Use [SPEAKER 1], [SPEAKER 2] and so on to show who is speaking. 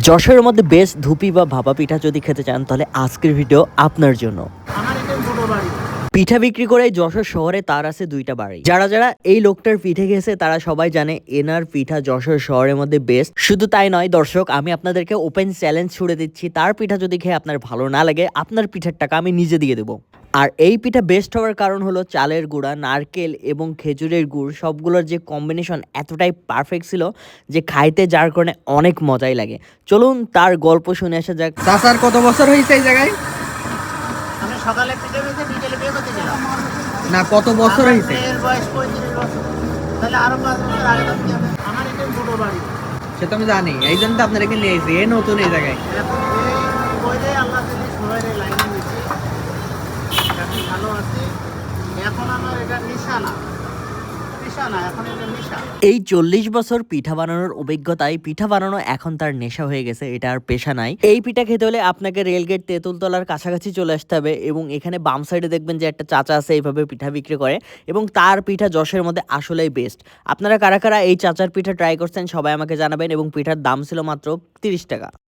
[SPEAKER 1] যশোরের মধ্যে বেস্ট ধুপি বা ভাপা পিঠা যদি খেতে চান তাহলে আজকের ভিডিও আপনার জন্য। পিঠা বিক্রি করে যশোর শহরে তার আছে দুইটা বাড়ি। যারা যারা এই লোকটার পিঠে খেয়েছে তারা সবাই জানে এনার পিঠা যশোর শহরের মধ্যে বেস্ট। শুধু তাই নয় দর্শক, আমি আপনাদেরকে ওপেন চ্যালেঞ্জ ছুড়ে দিচ্ছি, তার পিঠা যদি খেয়ে আপনার ভালো না লাগে আপনার পিঠার টাকা আমি নিজে দিয়ে দেবো। আর এই পিঠা বেস্ট হওয়ার কারণ হলো চালের গুঁড়া, নারকেল এবং খেজুরের গুড় সবগুলোর যে কম্বিনেশন এতটাই পারফেক্ট ছিল যে খাইতে যার কারণে অনেক মজাই লাগে। চলুন তার গল্প শুনে আসা যাক।
[SPEAKER 2] চাচার কত বছর হয়েছে এই জায়গায়?
[SPEAKER 3] আমি সকালে পিঠে বেঁচে বিকেলে বিয়ে করতে গেলাম।
[SPEAKER 2] না, কত বছর
[SPEAKER 3] আমার
[SPEAKER 2] হয়েছে?
[SPEAKER 3] মেয়ের বয়স 35 বছর। তাহলে আরো 5 বছর আগে থাকতে হবে। আমার এটাই ছোট বাড়ি।
[SPEAKER 2] সে তো আমি জানি, এই জন্য তো আপনার এখানে নিয়ে এসেছি। এই নতুন এই জায়গায়।
[SPEAKER 3] এখন এই বইরে আল্লাহ দিলে সবাই লাইনে নিচ্ছে। এখন ভালো আছে। এখন আমার এটা নেশা না। নেশা না, এখন এটা নেশা।
[SPEAKER 1] এই 40 বছর পিঠা বানানোর অভিজ্ঞতায় পিঠা বানানো এখন তার নেশা হয়ে গেছে, এটা আর পেশা নাই। এই পিঠা খেতে হলে আপনাকে রেলগেট তেঁতুলতলার কাছাকাছি চলে আসতে হবে এবং এখানে বাম সাইডে দেখবেন যে একটা চাচা আছে এইভাবে পিঠা বিক্রি করে এবং তার পিঠা যশের মধ্যে আসলেই বেস্ট। আপনারা কারা কারা এই চাচার পিঠা ট্রাই করছেন সবাই আমাকে জানাবেন এবং পিঠার দাম ছিল মাত্র 30 টাকা।